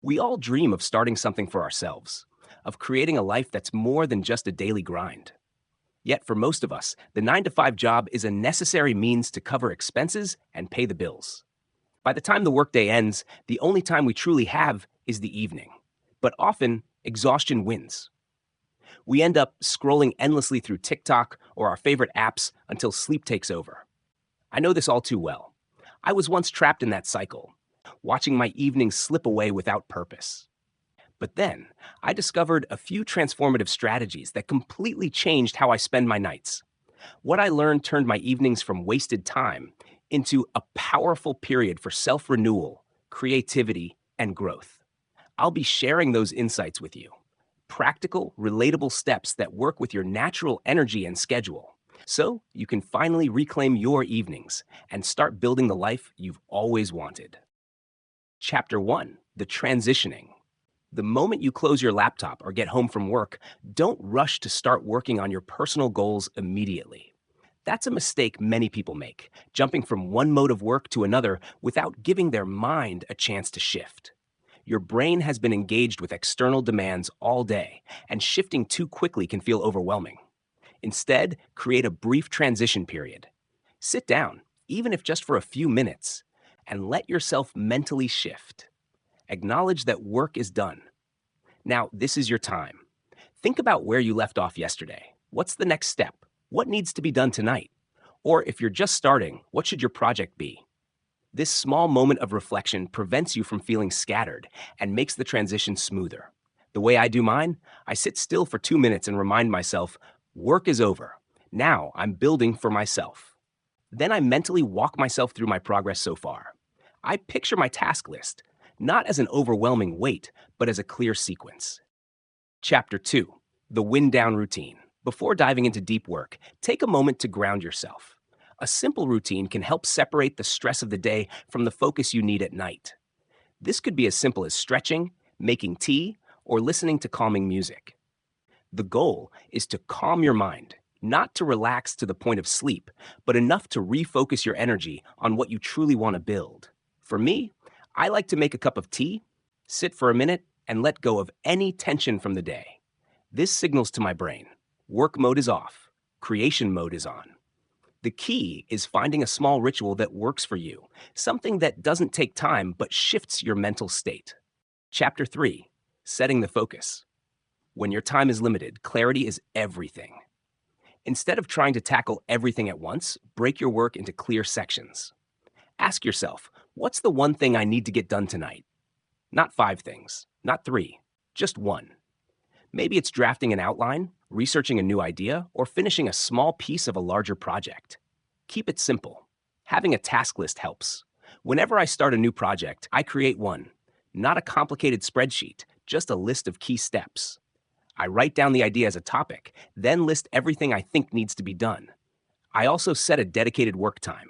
We all dream of starting something for ourselves, of creating a life that's more than just a daily grind. Yet for most of us, the 9 to 5 job is a necessary means to cover expenses and pay the bills. By the time the workday ends, the only time we truly have is the evening. But often, exhaustion wins. We end up scrolling endlessly through TikTok or our favorite apps until sleep takes over. I know this all too well. I was once trapped in that cycle, watching my evenings slip away without purpose. But then, I discovered a few transformative strategies that completely changed how I spend my nights. What I learned turned my evenings from wasted time into a powerful period for self renewal, creativity, and growth. I'll be sharing those insights with you. Practical, relatable steps that work with your natural energy and schedule. So you can finally reclaim your evenings and start building the life you've always wanted. Chapter 1: The Transitioning. The moment you close your laptop or get home from work, don't rush to start working on your personal goals immediately. That's a mistake many people make, jumping from one mode of work to another without giving their mind a chance to shift. Your brain has been engaged with external demands all day, and shifting too quickly can feel overwhelming. Instead, create a brief transition period. Sit down, even if just for a few minutes, and let yourself mentally shift. Acknowledge that work is done. Now, this is your time. Think about where you left off yesterday. What's the next step? What needs to be done tonight? Or if you're just starting, what should your project be? This small moment of reflection prevents you from feeling scattered and makes the transition smoother. The way I do mine, I sit still for 2 minutes and remind myself, work is over. Now I'm building for myself. Then I mentally walk myself through my progress so far. I picture my task list, not as an overwhelming weight, but as a clear sequence. Chapter 2: The Wind Down Routine. Before diving into deep work, take a moment to ground yourself. A simple routine can help separate the stress of the day from the focus you need at night. This could be as simple as stretching, making tea, or listening to calming music. The goal is to calm your mind, not to relax to the point of sleep, but enough to refocus your energy on what you truly want to build. For me, I like to make a cup of tea, sit for a minute, and let go of any tension from the day. This signals to my brain, work mode is off, creation mode is on. The key is finding a small ritual that works for you, something that doesn't take time but shifts your mental state. Chapter 3: Setting the Focus. When your time is limited, clarity is everything. Instead of trying to tackle everything at once, break your work into clear sections. Ask yourself, what's the one thing I need to get done tonight? Not 5 things, not 3, just one. Maybe it's drafting an outline, researching a new idea, or finishing a small piece of a larger project. Keep it simple. Having a task list helps. Whenever I start a new project, I create one. Not a complicated spreadsheet, just a list of key steps. I write down the idea as a topic, then list everything I think needs to be done. I also set a dedicated work time.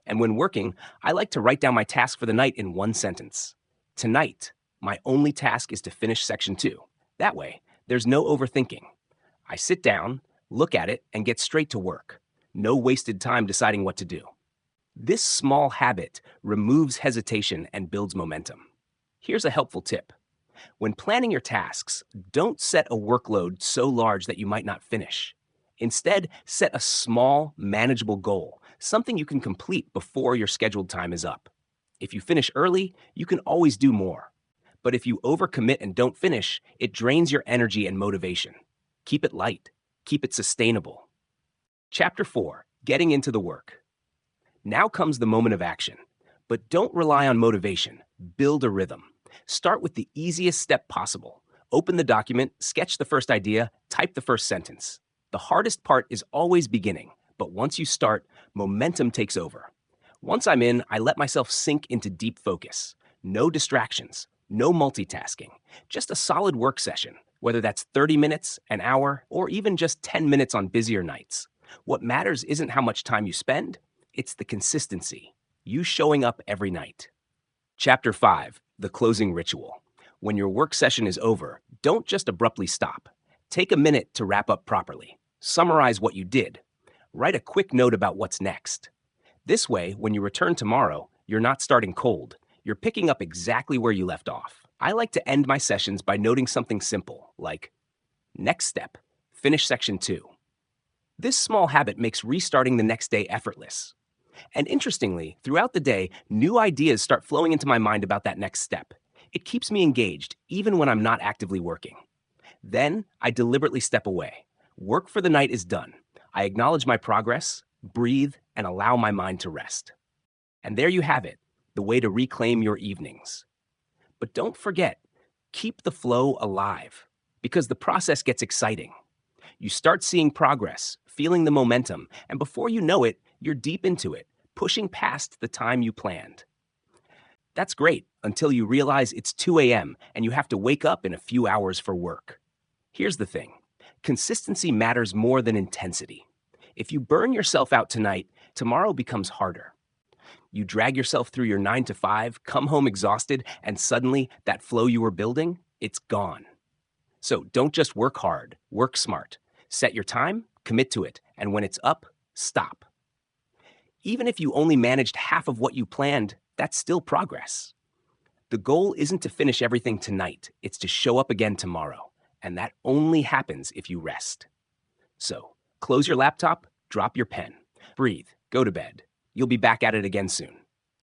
And when working, I like to write down my task for the night in one sentence. Tonight, my only task is to finish section 2. That way, there's no overthinking. I sit down, look at it, and get straight to work. No wasted time deciding what to do. This small habit removes hesitation and builds momentum. Here's a helpful tip. When planning your tasks, don't set a workload so large that you might not finish. Instead, set a small, manageable goal, something you can complete before your scheduled time is up. If you finish early, you can always do more. But if you overcommit and don't finish, it drains your energy and motivation. Keep it light. Keep it sustainable. Chapter 4: Getting into the work. Now comes the moment of action. But don't rely on motivation. Build a rhythm. Start with the easiest step possible. Open the document, sketch the first idea, type the first sentence. The hardest part is always beginning, but once you start, momentum takes over. Once I'm in, I let myself sink into deep focus. No distractions, no multitasking, just a solid work session, whether that's 30 minutes, an hour, or even just 10 minutes on busier nights. What matters isn't how much time you spend, it's the consistency, you showing up every night. Chapter 5: The Closing Ritual. When your work session is over, don't just abruptly stop. Take a minute to wrap up properly. Summarize what you did. Write a quick note about what's next. This way, when you return tomorrow, you're not starting cold. You're picking up exactly where you left off. I like to end my sessions by noting something simple, like, next step, finish section 2. This small habit makes restarting the next day effortless. And interestingly, throughout the day, new ideas start flowing into my mind about that next step. It keeps me engaged, even when I'm not actively working. Then, I deliberately step away. Work for the night is done. I acknowledge my progress, breathe, and allow my mind to rest. And there you have it, the way to reclaim your evenings. But don't forget, keep the flow alive, because the process gets exciting. You start seeing progress, feeling the momentum, and before you know it, you're deep into it, pushing past the time you planned. That's great until you realize it's 2 a.m. and you have to wake up in a few hours for work. Here's the thing. Consistency matters more than intensity. If you burn yourself out tonight, tomorrow becomes harder. You drag yourself through your 9 to 5, come home exhausted, and suddenly that flow you were building, it's gone. So don't just work hard, work smart. Set your time, commit to it, and when it's up, stop. Even if you only managed half of what you planned, that's still progress. The goal isn't to finish everything tonight, it's to show up again tomorrow, and that only happens if you rest. So, close your laptop, drop your pen, breathe, go to bed. You'll be back at it again soon.